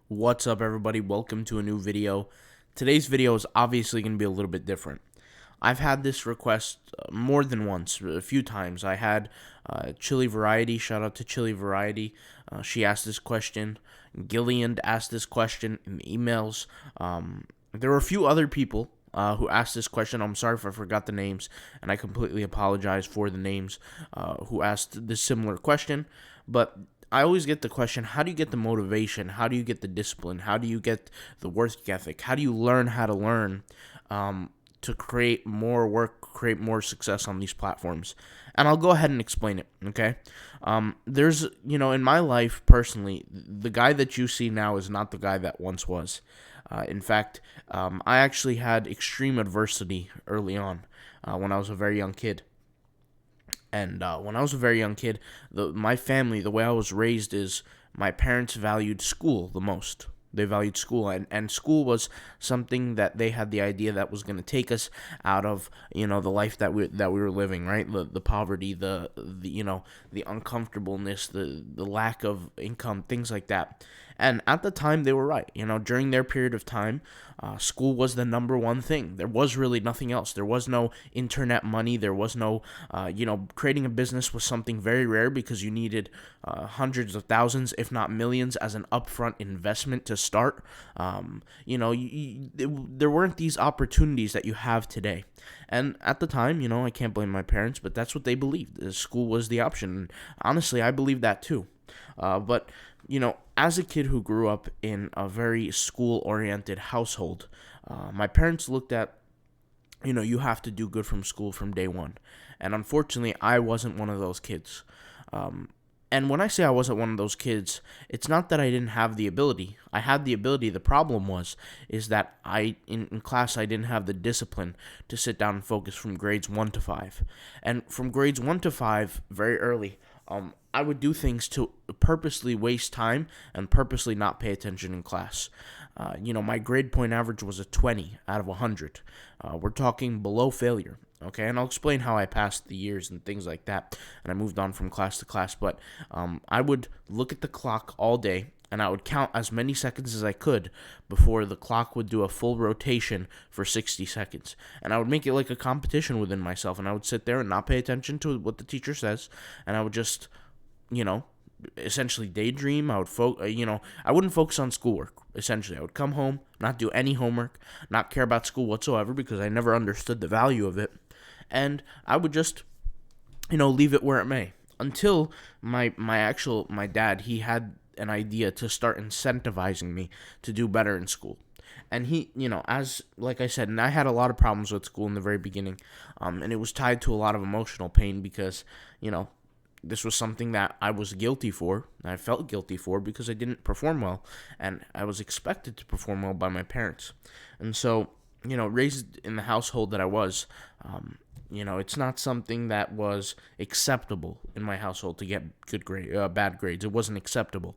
What's up, everybody? Welcome to a new video. Today's video is obviously going to be a little bit different. I've had this request more than once, a few times. I had Chili Variety, shout out to Chili Variety. She asked this question. Gillian asked this question in emails. There were a few other people who asked this question. I'm sorry if I forgot the names, and I completely apologize for the names who asked this similar question. But I always get the question, how do you get the motivation? How do you get the discipline? How do you get the work ethic? How do you learn how to learn to create more work, create more success on these platforms? And I'll go ahead and explain it, okay? There's, in my life personally, the guy that you see now is not the guy that once was. In fact, I actually had extreme adversity early on when I was a very young kid. And when I was a very young kid, my family, the way I was raised is my parents valued school the most. They valued school, and school was something that they had the idea that was going to take us out of, the life that we were living, right? The poverty, the uncomfortableness, the lack of income, things like that. And at the time, they were right. During their period of time, school was the number one thing. There was really nothing else. There was no internet money. There was no, creating a business was something very rare because you needed hundreds of thousands, if not millions, as an upfront investment to start. There weren't these opportunities that you have today. And at the time, I can't blame my parents, but that's what they believed. School was the option. And honestly, I believe that too. But as a kid who grew up in a very school-oriented household, my parents looked at, you have to do good from school from day one. And unfortunately, I wasn't one of those kids. And when I say I wasn't one of those kids, it's not that I didn't have the ability. I had the ability. The problem is that in class, I didn't have the discipline to sit down and focus from grades 1 to 5. And from grades 1 to 5, very early, I would do things to purposely waste time and purposely not pay attention in class. My grade point average was a 20 out of 100. We're talking below failure, okay? And I'll explain how I passed the years and things like that, and I moved on from class to class. But I would look at the clock all day, and I would count as many seconds as I could before the clock would do a full rotation for 60 seconds. And I would make it like a competition within myself, and I would sit there and not pay attention to what the teacher says, and I would just, essentially daydream. I wouldn't focus on schoolwork, essentially. I would come home, not do any homework, not care about school whatsoever because I never understood the value of it, and I would just, leave it where it may. Until my dad, he had an idea to start incentivizing me to do better in school. And he, like I said, and I had a lot of problems with school in the very beginning, and it was tied to a lot of emotional pain because, this was something that I was guilty for. I felt guilty for because I didn't perform well, and I was expected to perform well by my parents. And so, raised in the household that I was, it's not something that was acceptable in my household to get bad grades. It wasn't acceptable.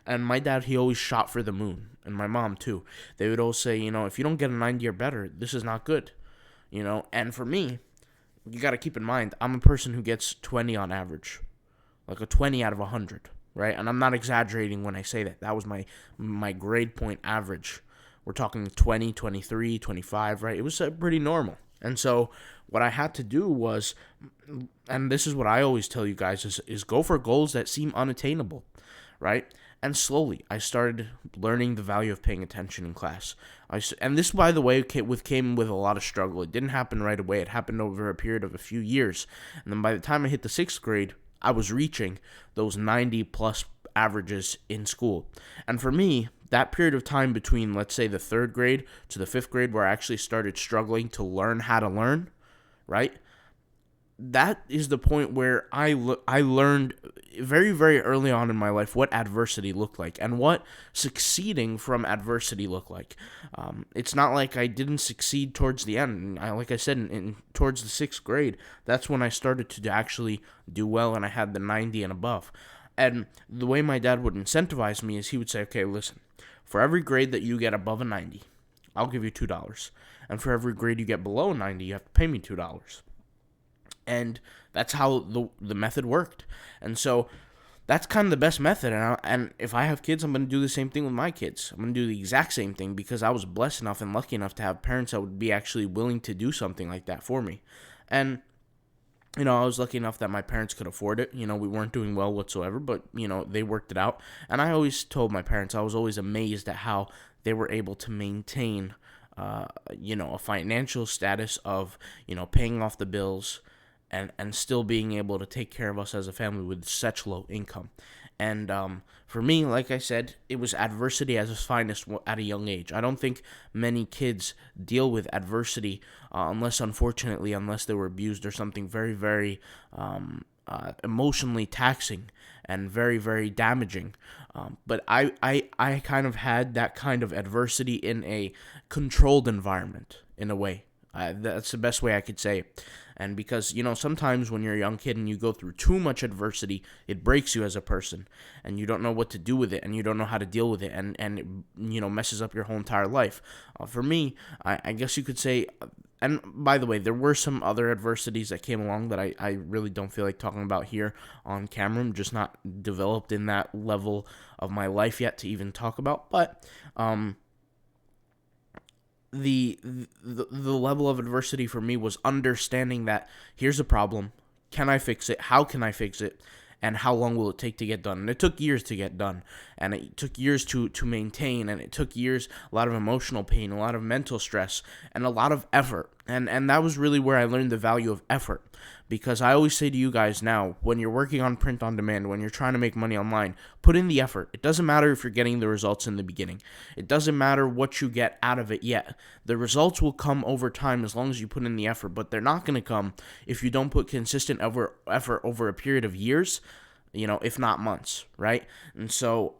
And my dad, he always shot for the moon, and my mom too. They would always say, if you don't get a 90 or better, this is not good. And for me, you got to keep in mind, I'm a person who gets 20 on average, like a 20 out of 100, right? And I'm not exaggerating when I say that. That was my grade point average. We're talking 20, 23, 25, right? It was pretty normal. And so what I had to do was, and this is what I always tell you guys, is go for goals that seem unattainable, right? And slowly, I started learning the value of paying attention in class. And this, by the way, came with a lot of struggle. It didn't happen right away. It happened over a period of a few years. And then by the time I hit the 6th grade, I was reaching those 90-plus averages in school. And for me, that period of time between, let's say, the 3rd grade to the 5th grade, where I actually started struggling to learn how to learn, right? That is the point where I learned very, very early on in my life what adversity looked like and what succeeding from adversity looked like. It's not like I didn't succeed towards the end. Like I said, towards the 6th grade, that's when I started to actually do well, and I had the 90 and above. And the way my dad would incentivize me is he would say, okay, listen, for every grade that you get above a 90, I'll give you $2. And for every grade you get below a 90, you have to pay me $2. And that's how the method worked. And so that's kind of the best method. And if I have kids, I'm going to do the same thing with my kids. I'm going to do the exact same thing because I was blessed enough and lucky enough to have parents that would be actually willing to do something like that for me. And I was lucky enough that my parents could afford it. We weren't doing well whatsoever, but, they worked it out. And I always told my parents, I was always amazed at how they were able to maintain, a financial status of, paying off the bills and still being able to take care of us as a family with such low income. And for me, like I said, it was adversity at its finest at a young age. I don't think many kids deal with adversity unless they were abused or something very, very emotionally taxing and very, very damaging. But I kind of had that kind of adversity in a controlled environment, in a way. That's the best way I could say it. And because, sometimes when you're a young kid and you go through too much adversity, it breaks you as a person, and you don't know what to do with it, and you don't know how to deal with it, and it, messes up your whole entire life. For me, I guess you could say, and by the way, there were some other adversities that came along that I really don't feel like talking about here on camera. I'm just not developed in that level of my life yet to even talk about, but, the level of adversity for me was understanding that here's a problem. Can I fix it? How can I fix it? And how long will it take to get done? And it took years to get done, and it took years to maintain, and it took years, a lot of emotional pain, a lot of mental stress, and a lot of effort. And that was really where I learned the value of effort. Because I always say to you guys now, when you're working on print on demand, when you're trying to make money online, put in the effort. It doesn't matter if you're getting the results in the beginning. It doesn't matter what you get out of it yet. The results will come over time as long as you put in the effort, but they're not going to come if you don't put consistent effort over a period of years, if not months, right? And so,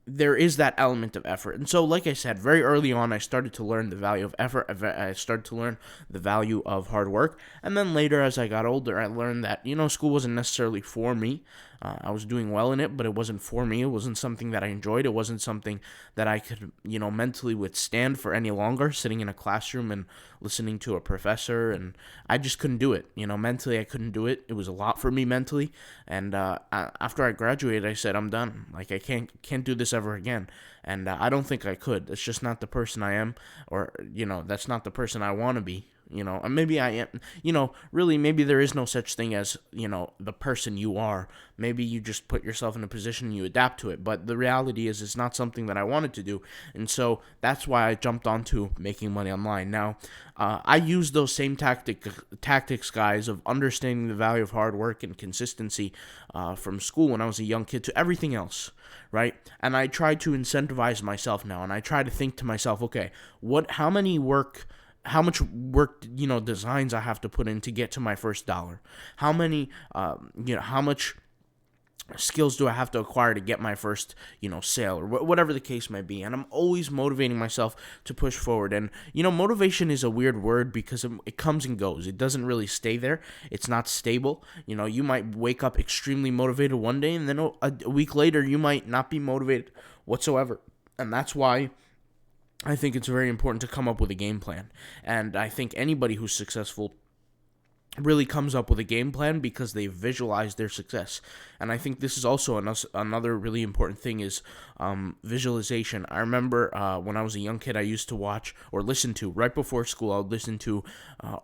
there is that element of effort. And so, like I said, very early on, I started to learn the value of effort. I started to learn the value of hard work. And then later, as I got older, I learned that, school wasn't necessarily for me. I was doing well in it, but it wasn't for me. It wasn't something that I enjoyed. It wasn't something that I could, mentally withstand for any longer, sitting in a classroom and listening to a professor. And I just couldn't do it. Mentally, I couldn't do it. It was a lot for me mentally. And after I graduated, I said, I'm done. Like, I can't do this ever again. And I don't think I could. It's just not the person I am, or, that's not the person I want to be. And maybe I am, really, maybe there is no such thing as, the person you are. Maybe you just put yourself in a position and you adapt to it. But the reality is it's not something that I wanted to do. And so that's why I jumped onto making money online. Now, I use those same tactics, guys, of understanding the value of hard work and consistency from school when I was a young kid to everything else, right? And I try to incentivize myself now. And I try to think to myself, okay, how much work, designs I have to put in to get to my first dollar? How much skills do I have to acquire to get my first, sale, or whatever the case may be? And I'm always motivating myself to push forward. And, motivation is a weird word because it comes and goes. It doesn't really stay there. It's not stable. You might wake up extremely motivated one day, and then a week later, you might not be motivated whatsoever. And that's why I think it's very important to come up with a game plan. And I think anybody who's successful really comes up with a game plan because they visualize their success. And I think this is also another really important thing is visualization. I remember when I was a young kid, I used to watch or listen to, right before school, I would listen to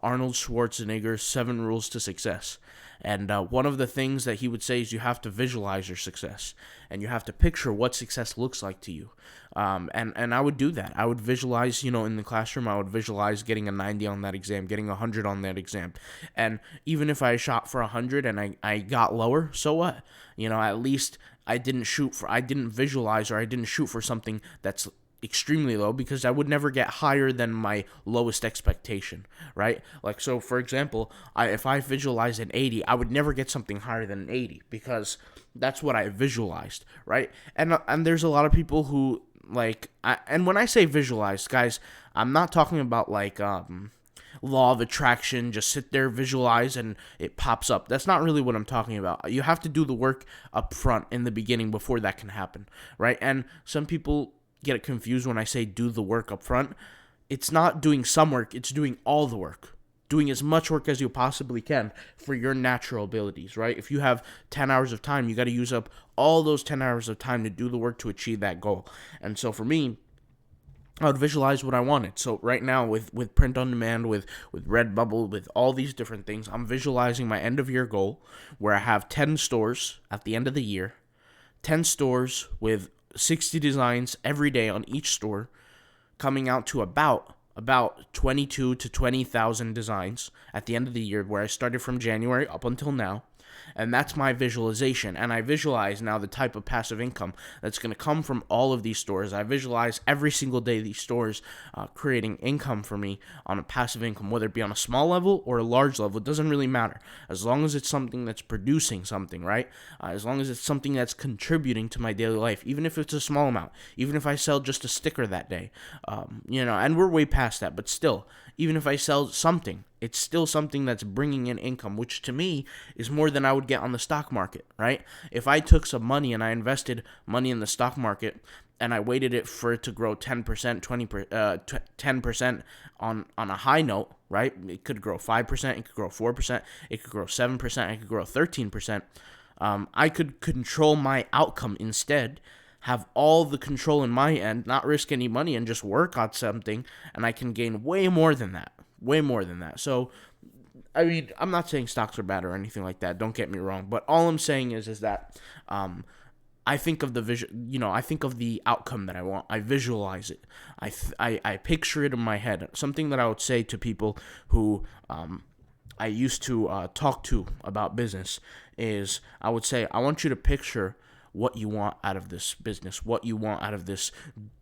Arnold Schwarzenegger's 7 Rules to Success. And one of the things that he would say is you have to visualize your success, and you have to picture what success looks like to you. And I would do that. I would visualize, in the classroom, I would visualize getting a 90 on that exam, getting 100 on that exam. And even if I shot for 100 and I got lower, so what? At least I didn't visualize, or I didn't shoot for something that's extremely low, because I would never get higher than my lowest expectation, right? Like, so for example, if I visualize an 80, I would never get something higher than an 80, because that's what I visualized, right? And there's a lot of people who, and when I say visualize, guys, I'm not talking about law of attraction, just sit there, visualize, and it pops up. That's not really what I'm talking about. You have to do the work up front in the beginning before that can happen, right? And some people get it confused when I say do the work up front. It's not doing some work, it's doing all the work. doing as much work as you possibly can for your natural abilities, right? If you have 10 hours of time, you got to use up all those 10 hours of time to do the work to achieve that goal. And so for me, I would visualize what I wanted. So right now with print on demand, with Redbubble, with all these different things, I'm visualizing my end of year goal where I have 10 stores at the end of the year, 10 stores with 60 designs every day on each store, coming out to about 22 to 20,000 designs at the end of the year, where I started from January up until now. And that's my visualization. And I visualize now the type of passive income that's going to come from all of these stores. I visualize every single day these stores creating income for me on a passive income, whether it be on a small level or a large level. It doesn't really matter. As long as it's something that's producing something, right? As long as it's something that's contributing to my daily life, even if it's a small amount, even if I sell just a sticker that day, and we're way past that, but still, even if I sell something, it's still something that's bringing in income, which to me is more than I would get on the stock market, right? If I took some money and I invested money in the stock market and I waited it for it to grow 10%, 10% on a high note, right? It could grow 5%, it could grow 4%, it could grow 7%, it could grow 13%. I could control my outcome instead, have all the control in my end, not risk any money, and just work on something, and I can gain way more than that. Way more than that. So, I mean, I'm not saying stocks are bad or anything like that. Don't get me wrong. But all I'm saying is that I think of the vision. I think of the outcome that I want. I visualize it. I picture it in my head. Something that I would say to people who I used to talk to about business is, I would say, I want you to picture what you want out of this business, what you want out of this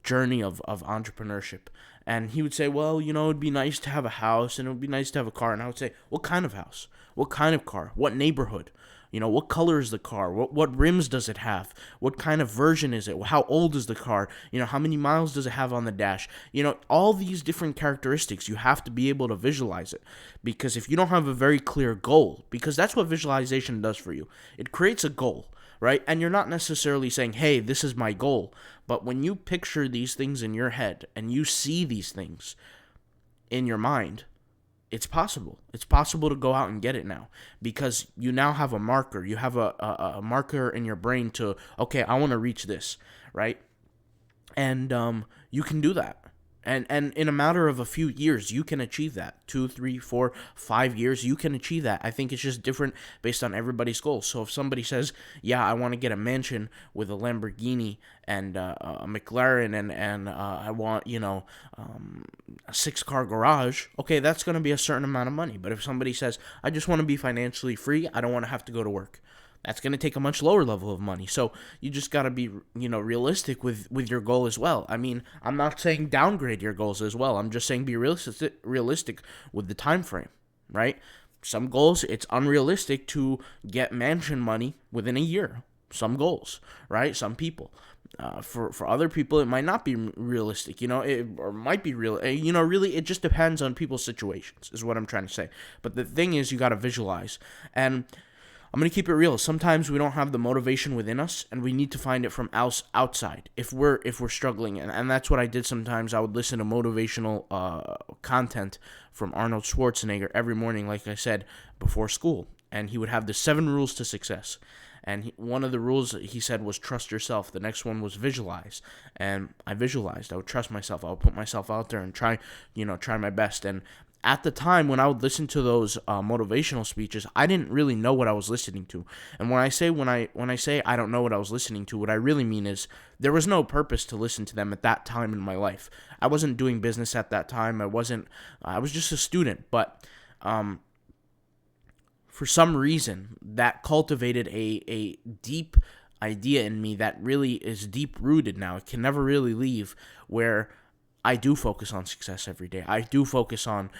journey of entrepreneurship. And he would say, well, it'd be nice to have a house and it would be nice to have a car. And I would say, what kind of house? What kind of car? What neighborhood? What color is the car? What rims does it have? What kind of version is it? How old is the car? How many miles does it have on the dash? All these different characteristics, you have to be able to visualize it. Because if you don't have a very clear goal, because that's what visualization does for you, it creates a goal, right? And you're not necessarily saying, hey, this is my goal. But when you picture these things in your head and you see these things in your mind, it's possible. It's possible to go out and get it now, because you now have a marker. You have a marker in your brain to, okay, I want to reach this, right? And you can do that. And in a matter of a few years, you can achieve that. 2, 3, 4, 5 years, you can achieve that. I think it's just different based on everybody's goals. So if somebody says, yeah, I want to get a mansion with a Lamborghini and a McLaren and I want, a 6-car garage, okay, that's going to be a certain amount of money. But if somebody says, I just want to be financially free, I don't want to have to go to work, that's going to take a much lower level of money. So you just got to be, realistic with your goal as well. I mean, I'm not saying downgrade your goals as well. I'm just saying be realistic with the time frame, right? Some goals, it's unrealistic to get mansion money within a year. Some goals, right? Some people. For other people, it might not be realistic, or might be real. Really, it just depends on people's situations, is what I'm trying to say. But the thing is, you got to visualize. And I'm going to keep it real. Sometimes we don't have the motivation within us, and we need to find it from outside if we're struggling. And that's what I did sometimes. I would listen to motivational content from Arnold Schwarzenegger every morning, like I said, before school. And he would have the 7 rules to success. And one of the rules he said was trust yourself. The next one was visualize. And I visualized. I would trust myself. I would put myself out there and try my best. And at the time when I would listen to those motivational speeches, I didn't really know what I was listening to. And when I say I don't know what I was listening to, what I really mean is there was no purpose to listen to them at that time in my life. I wasn't doing business at that time. I was just a student. But for some reason, that cultivated a deep idea in me that really is deep rooted now. It can never really leave, where I do focus on success every day. I do focus on,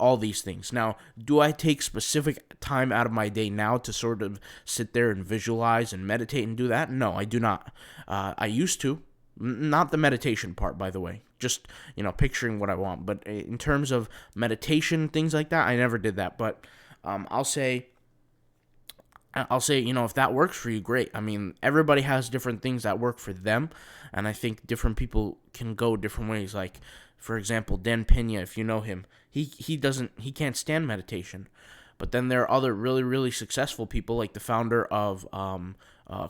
all these things. Now, do I take specific time out of my day now to sort of sit there and visualize and meditate and do that? No, I do not. I used to. Not the meditation part, by the way. Just, picturing what I want. But in terms of meditation, things like that, I never did that. But I'll say I'll say, if that works for you, great. I mean, everybody has different things that work for them, and I think different people can go different ways. Like, for example, Dan Pena, if you know him, he can't stand meditation. But then there are other really, really successful people, like the founder of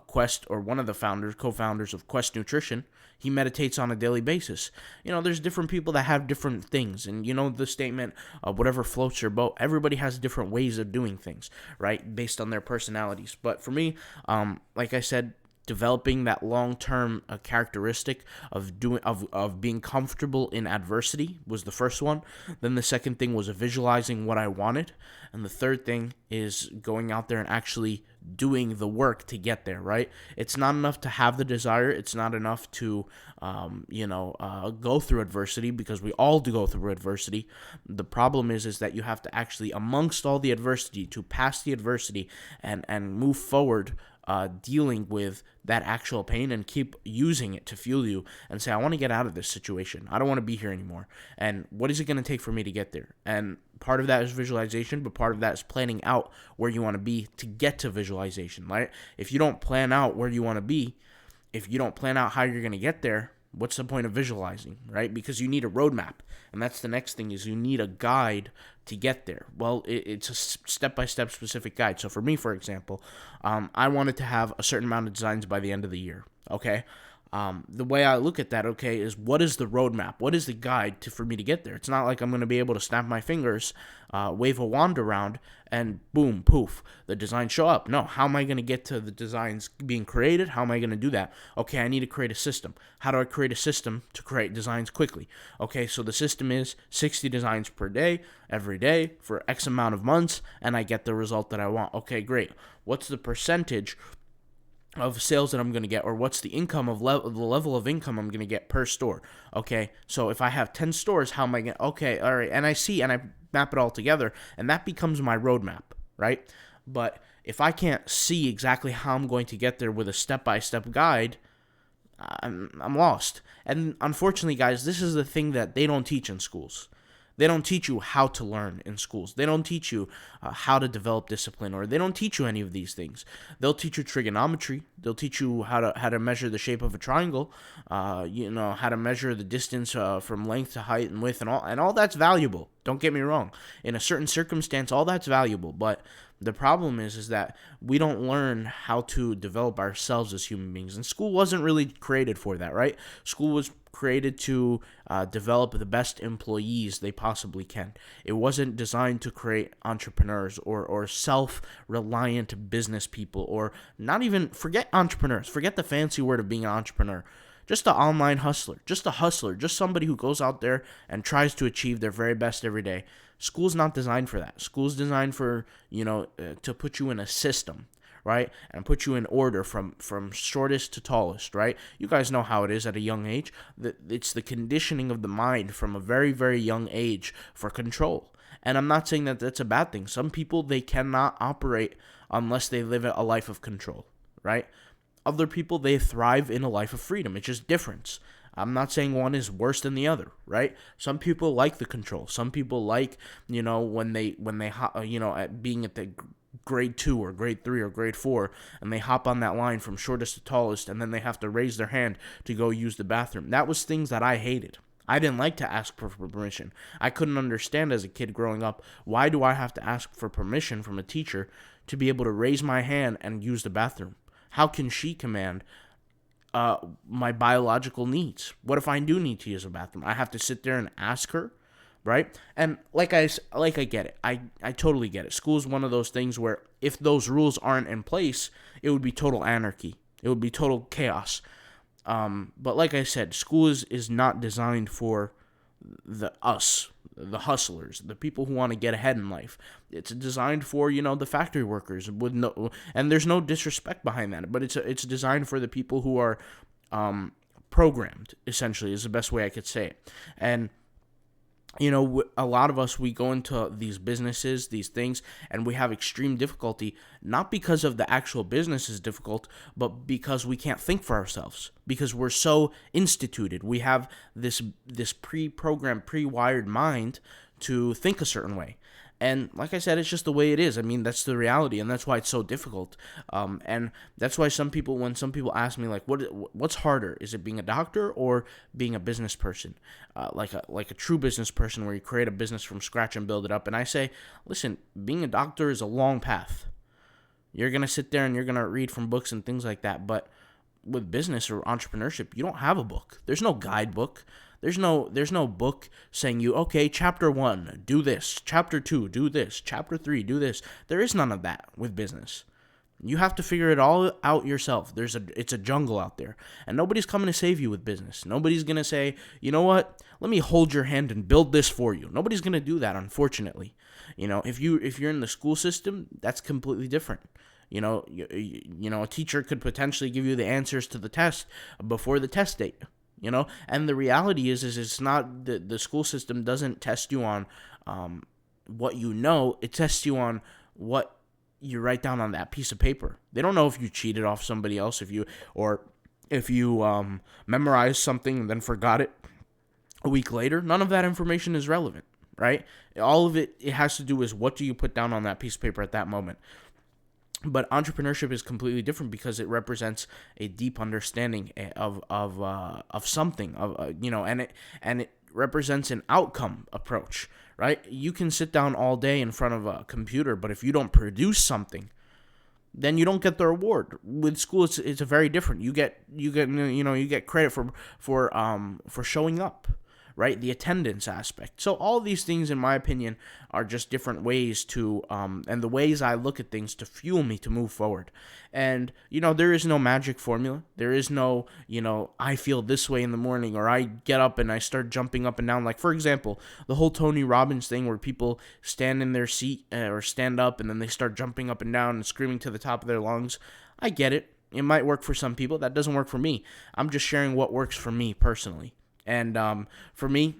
Quest, or one of the co-founders of Quest Nutrition. He meditates on a daily basis. There's different people that have different things. And the statement, whatever floats your boat, everybody has different ways of doing things, right? Based on their personalities. But for me, like I said, developing that long-term characteristic of being comfortable in adversity was the first one. Then the second thing was visualizing what I wanted, and the third thing is going out there and actually doing the work to get there. Right? It's not enough to have the desire. It's not enough to go through adversity, because we all do go through adversity. The problem is that you have to actually, amongst all the adversity, to pass the adversity and move forward, dealing with that actual pain, and keep using it to fuel you and say, I want to get out of this situation. I don't want to be here anymore. And what is it going to take for me to get there? And part of that is visualization, but part of that is planning out where you want to be to get to visualization, right? If you don't plan out where you want to be, if you don't plan out how you're going to get there, what's the point of visualizing, right? Because you need a roadmap. And that's the next thing, is you need a guide to get there. Well, it's a step-by-step specific guide. So for me, for example, I wanted to have a certain amount of designs by the end of the year, okay? The way I look at that, okay, is what is the roadmap? What is the guide for me to get there? It's not like I'm going to be able to snap my fingers, wave a wand around, and boom, poof, the designs show up. No, how am I going to get to the designs being created? How am I going to do that? Okay, I need to create a system. How do I create a system to create designs quickly? Okay, so the system is 60 designs per day, every day, for X amount of months, and I get the result that I want. Okay, great. What's the percentage of sales that I'm going to get, or what's the income of the level of income I'm going to get per store? Okay, so if I have 10 stores, how am I going to, okay, all right, and I map it all together, and that becomes my roadmap, right? But if I can't see exactly how I'm going to get there with a step-by-step guide, I'm lost. And unfortunately, guys, this is the thing that they don't teach in schools. They don't teach you how to learn in schools. They don't teach you how to develop discipline, or they don't teach you any of these things. They'll teach you trigonometry. They'll teach you how to measure the shape of a triangle. How to measure the distance from length to height and width, and all that's valuable. Don't get me wrong. In a certain circumstance, all that's valuable. But the problem is that we don't learn how to develop ourselves as human beings. And school wasn't really created for that, right? School was created to develop the best employees they possibly can. It wasn't designed to create entrepreneurs or self-reliant business people, or not even, forget entrepreneurs. Forget the fancy word of being an entrepreneur. Just an online hustler. Just a hustler. Just somebody who goes out there and tries to achieve their very best every day. School's not designed for that. School's designed for, to put you in a system, right? And put you in order from shortest to tallest, right? You guys know how it is at a young age. It's the conditioning of the mind from a very, very young age for control. And I'm not saying that that's a bad thing. Some people, they cannot operate unless they live a life of control, right? Other people, they thrive in a life of freedom. It's just difference. I'm not saying one is worse than the other, right? Some people like the control. Some people like, when they at being at the grade 2 or grade 3 or grade 4, and they hop on that line from shortest to tallest, and then they have to raise their hand to go use the bathroom. That was things that I hated. I didn't like to ask for permission. I couldn't understand as a kid growing up, why do I have to ask for permission from a teacher to be able to raise my hand and use the bathroom? How can she command my biological needs? What if I do need to use a bathroom? I have to sit there and ask her, right? And I get it. I totally get it. School is one of those things where if those rules aren't in place, it would be total anarchy. It would be total chaos. But like I said, school is not designed for the hustlers, the people who want to get ahead in life. It's designed for, the factory workers and there's no disrespect behind that, but it's designed for the people who are programmed, essentially, is the best way I could say it. And a lot of us, we go into these businesses, these things, and we have extreme difficulty, not because of the actual business is difficult, but because we can't think for ourselves, because we're so instituted. We have this pre-programmed, pre-wired mind to think a certain way. And like I said, it's just the way it is. I mean, that's the reality, and that's why it's so difficult. And that's why when some people ask me, like, what's harder? Is it being a doctor or being a business person? Like a true business person where you create a business from scratch and build it up. And I say, listen, being a doctor is a long path. You're going to sit there and you're going to read from books and things like that. But with business or entrepreneurship, you don't have a book. There's no guidebook. There's no book saying you, okay, chapter 1, do this. Chapter 2, do this. Chapter 3, do this. There is none of that with business. You have to figure it all out yourself. It's a jungle out there. And nobody's coming to save you with business. Nobody's going to say, you know what? Let me hold your hand and build this for you. Nobody's going to do that, unfortunately. If you're in the school system, that's completely different. A teacher could potentially give you the answers to the test before the test date. And the reality is it's not the school system doesn't test you on what you know. It tests you on what you write down on that piece of paper. They don't know if you cheated off somebody else, if you memorized something and then forgot it a week later. None of that information is relevant, right? All of it has to do is what do you put down on that piece of paper at that moment. But entrepreneurship is completely different because it represents a deep understanding of something, and it represents an outcome approach, right? You can sit down all day in front of a computer, but if you don't produce something, then you don't get the reward. With school, it's a very different. You get credit for showing up, right? The attendance aspect. So all these things, in my opinion, are just different ways to, and the ways I look at things to fuel me to move forward. And, there is no magic formula. There is no, I feel this way in the morning, or I get up and I start jumping up and down. Like, for example, the whole Tony Robbins thing where people stand in their seat or stand up and then they start jumping up and down and screaming to the top of their lungs. I get it. It might work for some people. That doesn't work for me. I'm just sharing what works for me personally. And for me,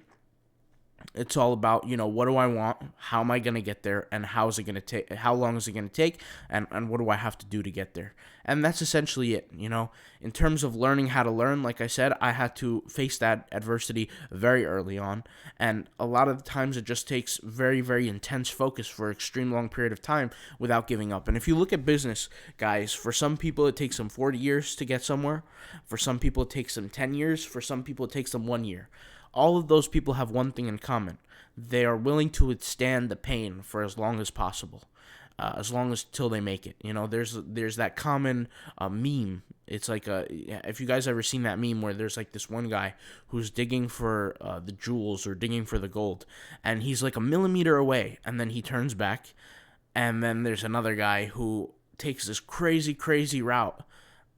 it's all about, what do I want? How am I going to get there? And how is it going to take? How long is it going to take? And what do I have to do to get there? And that's essentially it. In terms of learning how to learn, like I said, I had to face that adversity very early on. And a lot of the times it just takes very, very intense focus for an extreme long period of time without giving up. And if you look at business, guys, for some people it takes them 40 years to get somewhere. For some people it takes them 10 years. For some people it takes them 1 year. All of those people have one thing in common. They are willing to withstand the pain for as long as possible, as long as till they make it. There's that common meme. It's like if you guys ever seen that meme where there's like this one guy who's digging for the jewels or digging for the gold, and he's like a millimeter away, and then he turns back, and then there's another guy who takes this crazy route,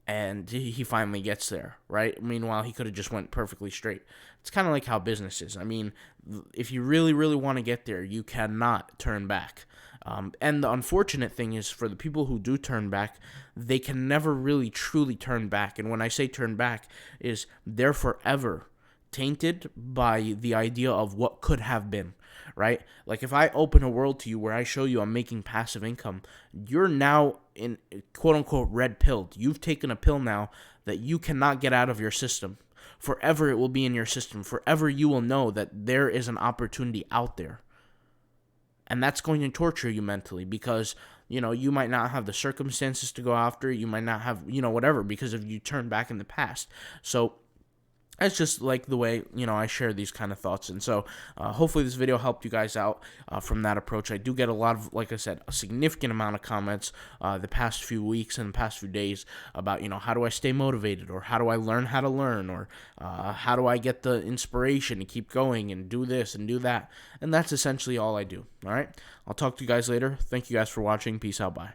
and he finally gets there, right? Meanwhile, he could have just went perfectly straight. It's kind of like how business is. I mean, if you really, really want to get there, you cannot turn back. And the unfortunate thing is, for the people who do turn back, they can never really truly turn back. And when I say turn back, is they're forever tainted by the idea of what could have been, right? Like if I open a world to you where I show you I'm making passive income, you're now in quote-unquote red pilled. You've taken a pill now that you cannot get out of your system. Forever it will be in your system. Forever you will know that there is an opportunity out there. And that's going to torture you mentally because, you might not have the circumstances to go after. You might not have, whatever, because if you turn back in the past. So it's just like the way, I share these kind of thoughts. And so hopefully this video helped you guys out from that approach. I do get a lot of, like I said, a significant amount of comments the past few weeks and the past few days about, how do I stay motivated, or how do I learn how to learn, or how do I get the inspiration to keep going and do this and do that. And that's essentially all I do. All right. I'll talk to you guys later. Thank you guys for watching. Peace out. Bye.